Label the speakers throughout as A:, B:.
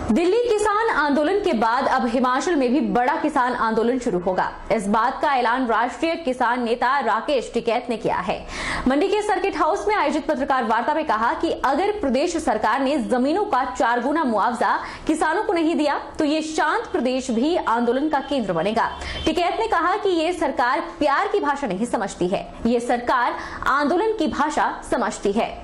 A: दिल्ली किसान आंदोलन के बाद अब हिमाचल में भी बड़ा किसान आंदोलन शुरू होगा। इस बात का ऐलान राष्ट्रीय किसान नेता राकेश टिकैत ने किया है। मंडी के सर्किट हाउस में आयोजित पत्रकार वार्ता में कहा कि अगर प्रदेश सरकार ने जमीनों का 4 गुना मुआवजा किसानों को नहीं दिया तो ये शांत प्रदेश भी आंदोलन का केंद्र बनेगा। टिकैत ने कहा कि ये सरकार प्यार की भाषा नहीं समझती है, ये सरकार आंदोलन की भाषा समझती है।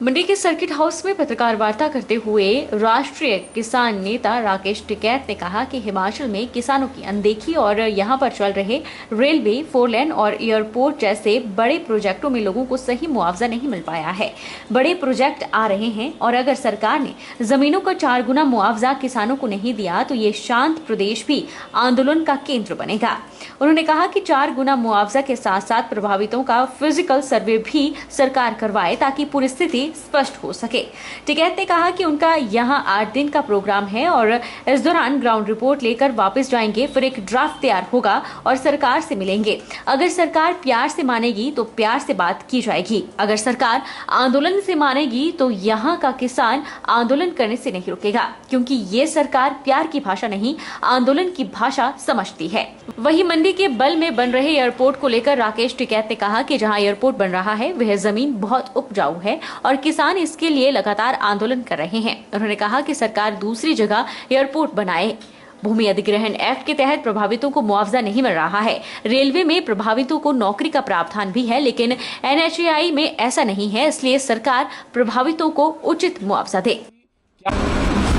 A: मंडी के सर्किट हाउस में पत्रकार वार्ता करते हुए राष्ट्रीय किसान नेता राकेश टिकैत ने कहा कि हिमाचल में किसानों की अनदेखी और यहां पर चल रहे रेलवे, 4 लेन और एयरपोर्ट जैसे बड़े प्रोजेक्टों में लोगों को सही मुआवजा नहीं मिल पाया है। बड़े प्रोजेक्ट आ रहे हैं और अगर सरकार ने जमीनों का 4 गुना मुआवजा किसानों को नहीं दिया तो ये शांत प्रदेश भी आंदोलन का केंद्र बनेगा। उन्होंने कहा कि 4 गुना मुआवजा के साथ साथ प्रभावितों का फिजिकल सर्वे भी सरकार करवाए ताकि पूरी स्थिति स्पष्ट हो सके। टिकैत ने कहा कि उनका यहां 8 दिन का प्रोग्राम है और इस दौरान ग्राउंड रिपोर्ट लेकर वापस जाएंगे, फिर एक ड्राफ्ट तैयार होगा और सरकार से मिलेंगे। अगर सरकार प्यार से मानेगी तो प्यार से बात की जाएगी, अगर सरकार आंदोलन से मानेगी तो यहाँ का किसान आंदोलन करने से नहीं रुकेगा, क्योंकि ये सरकार प्यार की भाषा नहीं आंदोलन की भाषा समझती है। वहीं मंडी के बल में बन रहे एयरपोर्ट को लेकर राकेश टिकैत ने कहा कि जहां एयरपोर्ट बन रहा है वह जमीन बहुत उपजाऊ है और किसान इसके लिए लगातार आंदोलन कर रहे हैं। उन्होंने कहा कि सरकार दूसरी जगह एयरपोर्ट बनाए। भूमि अधिग्रहण एक्ट के तहत प्रभावितों को मुआवजा नहीं मिल रहा है। रेलवे में प्रभावितों को नौकरी का प्रावधान भी है, लेकिन NHAI में ऐसा नहीं है, इसलिए सरकार प्रभावितों को उचित मुआवजा दे।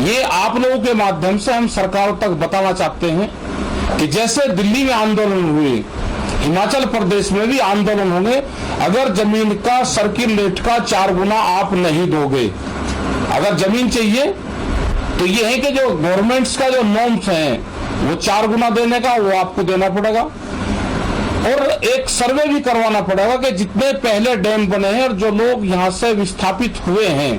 B: ये आप लोगों के माध्यम से हम सरकार तक बताना चाहते हैं कि जैसे दिल्ली में आंदोलन हुए, हिमाचल प्रदेश में भी आंदोलन होंगे। अगर जमीन का सर्किल रेट का 4 गुना आप नहीं दोगे, अगर जमीन चाहिए तो ये है कि जो गवर्नमेंट्स का जो नॉर्म्स हैं वो 4 गुना देने का वो आपको देना पड़ेगा और एक सर्वे भी करवाना पड़ेगा कि जितने पहले डैम बने हैं और जो लोग यहाँ से विस्थापित हुए हैं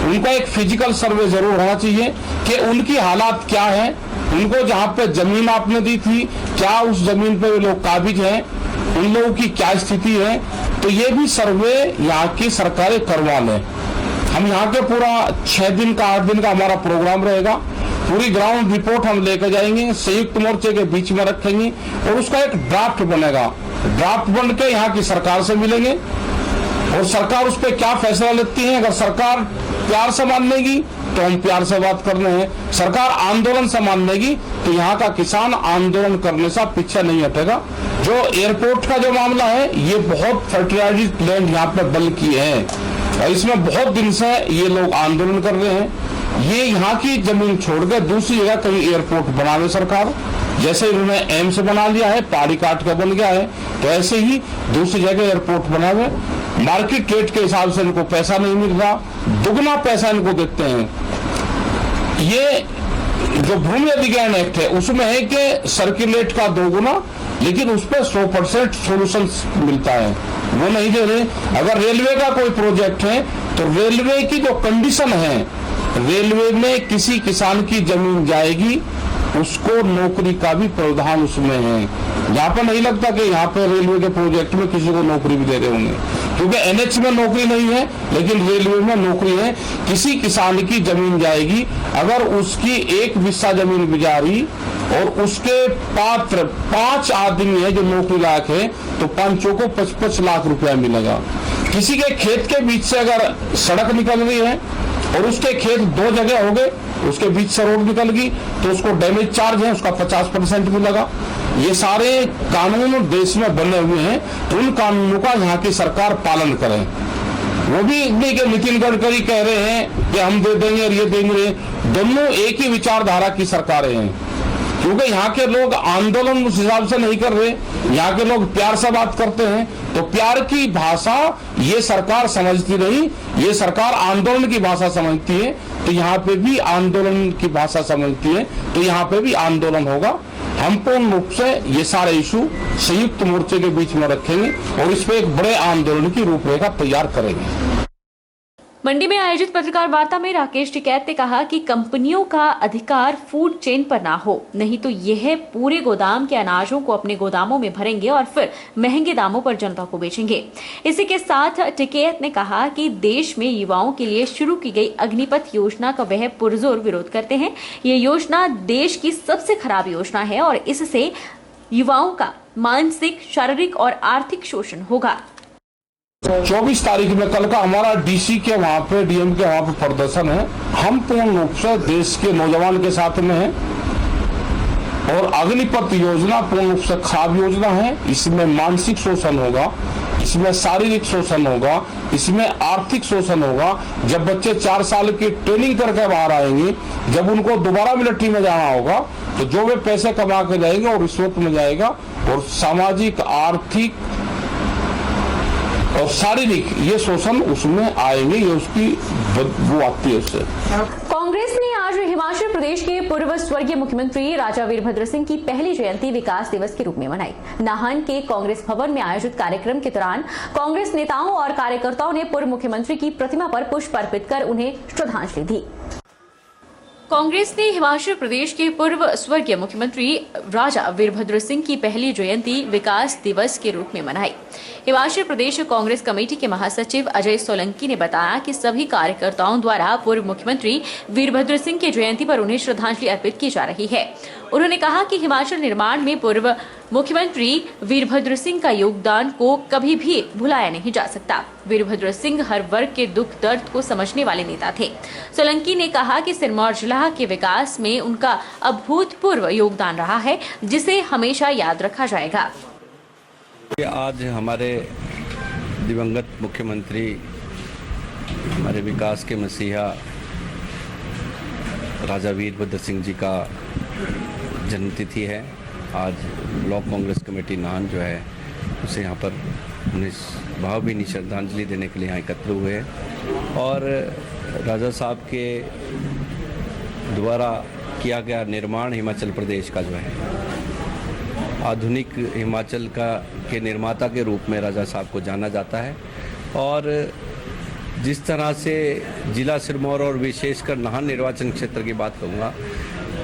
B: उनका एक फिजिकल सर्वे जरूर होना चाहिए कि उनकी हालात क्या है, उनको जहाँ पे जमीन आपने दी थी क्या उस जमीन पे वे लोग काबिज हैं, उन लोगों की क्या स्थिति है। तो ये भी सर्वे यहाँ की सरकारें करवा लें। हम यहाँ के पूरा 6 दिन का 8 दिन का हमारा प्रोग्राम रहेगा। पूरी ग्राउंड रिपोर्ट हम लेकर जाएंगे, संयुक्त मोर्चे के बीच में रखेंगे और उसका एक ड्राफ्ट बनेगा। ड्राफ्ट बन के यहाँ की सरकार से मिलेंगे और सरकार उस पर क्या फैसला लेती है। अगर सरकार प्यार से मान लेगी तो हम प्यार से बात कर रहे हैं, सरकार आंदोलन से मान लेगी तो यहाँ का किसान आंदोलन करने से पीछे नहीं हटेगा। जो एयरपोर्ट का जो मामला है ये बहुत फर्टिलाइज्ड लैंड यहाँ पे बल की है और इसमें बहुत दिन से ये लोग आंदोलन कर रहे हैं। ये यहाँ की जमीन छोड़ के दूसरी जगह कहीं एयरपोर्ट बनावे सरकार, जैसे इन्होंने एम्स बना लिया है, पहाड़ी काट के बन गया है, तो ऐसे ही दूसरी जगह एयरपोर्ट बनावे। मार्केट रेट के हिसाब से इनको पैसा नहीं मिल रहा, दुगना पैसा इनको देते हैं। ये जो भूमि अधिग्रहण एक्ट है उसमें है कि सर्किलेट का 2 गुना, लेकिन उस पर 100% सोल्यूशन मिलता है, वो नहीं दे रहे। अगर रेलवे का कोई प्रोजेक्ट है तो रेलवे की जो कंडीशन है, रेलवे में किसी किसान की जमीन जाएगी उसको नौकरी का भी प्रावधान उसमें है। यहाँ पर नहीं लगता कि यहाँ पे रेलवे के प्रोजेक्ट में किसी को नौकरी भी दे रहे होंगे, क्योंकि NH में नौकरी नहीं है लेकिन रेलवे में नौकरी है। किसी किसान की जमीन जाएगी, अगर उसकी 1 हिस्सा जमीन बिजारी और उसके पात्र 5 आदमी है जो नौकरी लायक है तो 5 को 55 लाख रुपया मिलेगा। किसी के खेत के बीच से अगर सड़क निकल रही है और उसके खेत 2 जगह हो गए, उसके बीच से रोड निकल गई तो उसको डैमेज चार्ज है उसका 50% मिलेगा। ये सारे कानून देश में बने हुए हैं, तो उन कानूनों का यहाँ की सरकार पालन करे। वो भी नहीं कि नितिन गडकरी कह रहे हैं कि हम दे देंगे और ये देंगे, दोनों एक ही विचारधारा की सरकारें हैं। क्योंकि यहाँ के लोग आंदोलन उस हिसाब से नहीं कर रहे, यहाँ के लोग प्यार से बात करते हैं, तो प्यार की भाषा ये सरकार समझती नहीं, ये सरकार आंदोलन की भाषा समझती है। तो यहाँ पे भी आंदोलन की भाषा समझती है, तो यहाँ पे भी आंदोलन होगा। हम पूर्ण रूप से ये सारे इशू संयुक्त मोर्चे के बीच में रखेंगे और इस पे एक बड़े आंदोलन की रूपरेखा तैयार करेंगे।
A: मंडी में आयोजित पत्रकार वार्ता में राकेश टिकैत ने कहा कि कंपनियों का अधिकार फूड चेन पर ना हो, नहीं तो यह पूरे गोदाम के अनाजों को अपने गोदामों में भरेंगे और फिर महंगे दामों पर जनता को बेचेंगे। इसी के साथ टिकैत ने कहा कि देश में युवाओं के लिए शुरू की गई अग्निपथ योजना का वह पुरजोर विरोध करते हैं। ये योजना देश की सबसे खराब योजना है और इससे युवाओं का मानसिक, शारीरिक और आर्थिक शोषण होगा।
B: 24 तारीख में कल का हमारा डीसी के वहाँ पे, डीएम के वहाँ पे प्रदर्शन है। हम पूर्ण रूप से देश के नौजवान के साथ में हैं और अग्निपथ योजना पूर्ण रूप से खराब योजना है। इसमें मानसिक शोषण होगा, इसमें शारीरिक शोषण होगा, इसमें आर्थिक शोषण होगा। जब बच्चे 4 साल की ट्रेनिंग करके बाहर आएंगे, जब उनको दोबारा मिलिट्री में जाना होगा तो जो वे पैसे कमा के जाएंगे और रिश्वत में जाएगा और सामाजिक, आर्थिक और शारीरिक ये शोषण उसमें आएंगे, ये उसकी बदबू आती है उससे।
A: कांग्रेस ने आज हिमाचल प्रदेश के पूर्व स्वर्गीय मुख्यमंत्री राजा वीरभद्र सिंह की पहली जयंती विकास दिवस के रूप में मनाई। नाहन के कांग्रेस भवन में आयोजित कार्यक्रम के दौरान कांग्रेस नेताओं और कार्यकर्ताओं ने पूर्व मुख्यमंत्री की प्रतिमा पर पुष्प अर्पित कर उन्हें श्रद्धांजलि दी। कांग्रेस ने हिमाचल प्रदेश के पूर्व स्वर्गीय मुख्यमंत्री राजा वीरभद्र सिंह की पहली जयंती विकास दिवस के रूप में मनाई। हिमाचल प्रदेश कांग्रेस कमेटी के महासचिव अजय सोलंकी ने बताया कि सभी कार्यकर्ताओं द्वारा पूर्व मुख्यमंत्री वीरभद्र सिंह की जयंती पर उन्हें श्रद्धांजलि अर्पित की जा रही है। उन्होंने कहा कि हिमाचल निर्माण में पूर्व मुख्यमंत्री वीरभद्र सिंह का योगदान को कभी भी भुलाया नहीं जा सकता। वीरभद्र सिंह हर वर्ग के दुख दर्द को समझने वाले नेता थे। सोलंकी ने कहा कि सिरमौर जिला के विकास में उनका अभूतपूर्व योगदान रहा है, जिसे हमेशा याद रखा जाएगा।
C: आज हमारे दिवंगत मुख्यमंत्री, हमारे विकास के मसीहा राजा वीरभद्र सिंह जी का जन्मतिथि है। आज ब्लॉक कांग्रेस कमेटी नाहन जो है उसे यहाँ पर उन्हें भावभीनी श्रद्धांजलि देने के लिए यहाँ एकत्र हुए हैं और राजा साहब के द्वारा किया गया निर्माण हिमाचल प्रदेश का जो है आधुनिक हिमाचल का के निर्माता के रूप में राजा साहब को जाना जाता है और जिस तरह से जिला सिरमौर और विशेषकर नाहन निर्वाचन क्षेत्र की बात करूँगा,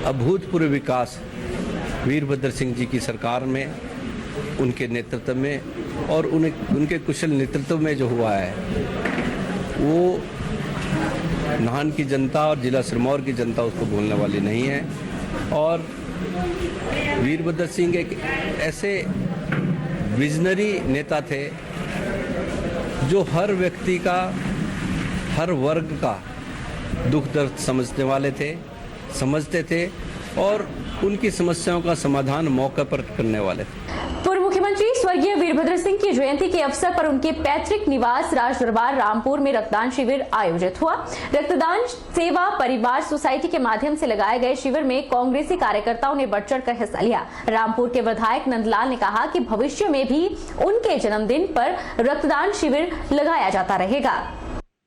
C: अभूतपूर्व विकास वीरभद्र सिंह जी की सरकार में, उनके नेतृत्व में और उनके कुशल नेतृत्व में जो हुआ है वो नाहन की जनता और जिला सिरमौर की जनता उसको भूलने वाली नहीं है। और वीरभद्र सिंह एक ऐसे विजनरी नेता थे जो हर व्यक्ति का, हर वर्ग का दुख दर्द समझते थे और उनकी समस्याओं का समाधान मौके पर करने वाले थे।
A: पूर्व मुख्यमंत्री स्वर्गीय वीरभद्र सिंह की जयंती के अवसर पर उनके पैतृक निवास राज दरबार रामपुर में रक्तदान शिविर आयोजित हुआ। रक्तदान सेवा परिवार सोसाइटी के माध्यम से लगाए गए शिविर में कांग्रेसी कार्यकर्ताओं ने बढ़ चढ़ कर हिस्सा लिया। रामपुर के विधायक नंदलाल ने कहा कि भविष्य में भी उनके जन्मदिन पर रक्तदान शिविर लगाया जाता रहेगा।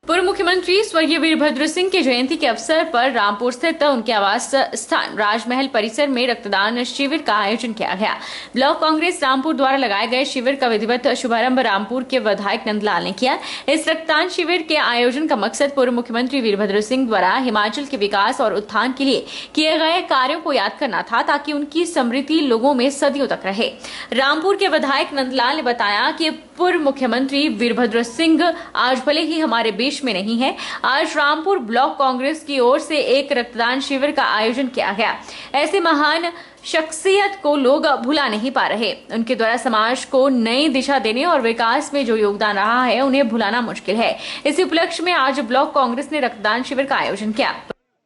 A: पूर्व मुख्यमंत्री स्वर्गीय वीरभद्र सिंह की जयंती के अवसर पर रामपुर स्थित उनके आवास स्थान राजमहल परिसर में रक्तदान शिविर का आयोजन किया गया। ब्लॉक कांग्रेस रामपुर द्वारा लगाए गए शिविर का विधिवत शुभारंभ रामपुर के विधायक नंदलाल ने किया। इस रक्तदान शिविर के आयोजन का मकसद पूर्व मुख्यमंत्री वीरभद्र सिंह द्वारा हिमाचल के विकास और उत्थान के लिए किए गए कार्यों को याद करना था, ताकि उनकी स्मृति लोगों में सदियों तक रहे। रामपुर के विधायक नंदलाल ने बताया कि पूर्व मुख्यमंत्री वीरभद्र सिंह आज भले ही हमारे बीच में नहीं है, आज रामपुर ब्लॉक कांग्रेस की ओर से एक रक्तदान शिविर का आयोजन किया गया। ऐसे महान शख्सियत को लोग भुला नहीं पा रहे। उनके द्वारा समाज को नई दिशा देने और विकास में जो योगदान रहा है उन्हें भुलाना मुश्किल है। इसी उपलक्ष्य में आज ब्लॉक कांग्रेस ने रक्तदान शिविर का आयोजन किया।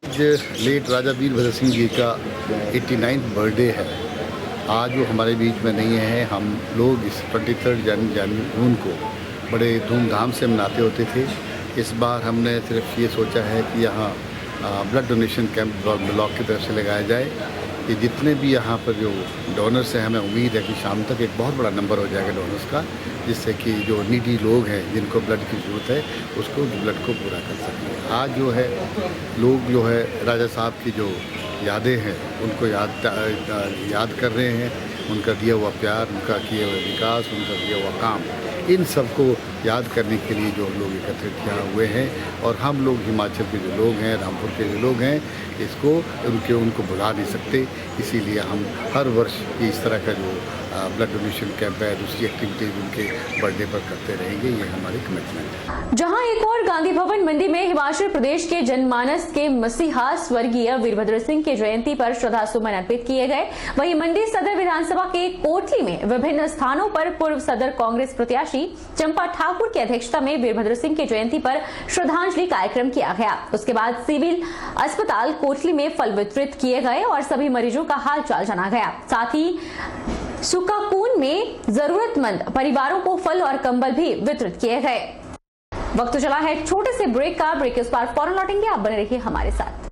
D: लेट राजा वीरभद्र सिंह जी का 89वां बर्थडे है। आज वो हमारे बीच में नहीं है। हम लोग इस 23 जून को बड़े धूमधाम से मनाते होते थे। इस बार हमने सिर्फ ये सोचा है कि यहाँ ब्लड डोनेशन कैंप ब्लॉक की तरफ से लगाया जाए कि जितने भी यहाँ पर जो डोनर्स हैं, हमें उम्मीद है कि शाम तक एक बहुत बड़ा नंबर हो जाएगा डोनर्स का, जिससे कि जो नीडी लोग हैं जिनको ब्लड की ज़रूरत है उसको ब्लड को पूरा कर सकें। आज जो है लोग जो है राजा साहब की जो यादें हैं उनको याद कर रहे हैं, उनका दिया हुआ प्यार, उनका किया हुआ विकास, उनका दिया हुआ काम। इन सबको याद करने के लिए जो लोग एकत्रित किया हुए हैं और हम लोग हिमाचल के जो लोग हैं, रामपुर के जो लोग हैं, इसको उनको भुला नहीं सकते। इसीलिए हम हर वर्ष इस तरह का जो ब्लड डोनेशन कैंप है, दूसरी एक्टिविटीज उनके बर्थडे पर करते रहेंगे, ये हमारी कमिटमेंट है।
A: जहां एक और गांधी भवन मंडी में हिमाचल प्रदेश के जनमानस के मसीहा स्वर्गीय वीरभद्र सिंह की जयंती पर श्रद्धासुमन अर्पित किए गए, वहीं मंडी सदर विधानसभा के कोटली में विभिन्न स्थानों पर पूर्व सदर कांग्रेस प्रत्याशी चंपा ठाकुर की अध्यक्षता में वीरभद्र सिंह की जयंती पर श्रद्धांजलि कार्यक्रम किया गया। उसके बाद सिविल अस्पताल कोटली में फल वितरित किए गए और सभी मरीजों का हाल चाल जाना गया। साथ ही सुकाकून में जरूरतमंद परिवारों को फल और कंबल भी वितरित किए गए। वक्त चला है छोटे से ब्रेक का। ब्रेक के उस पार फौरन लौटेंगे, आप बने रहिए हमारे साथ।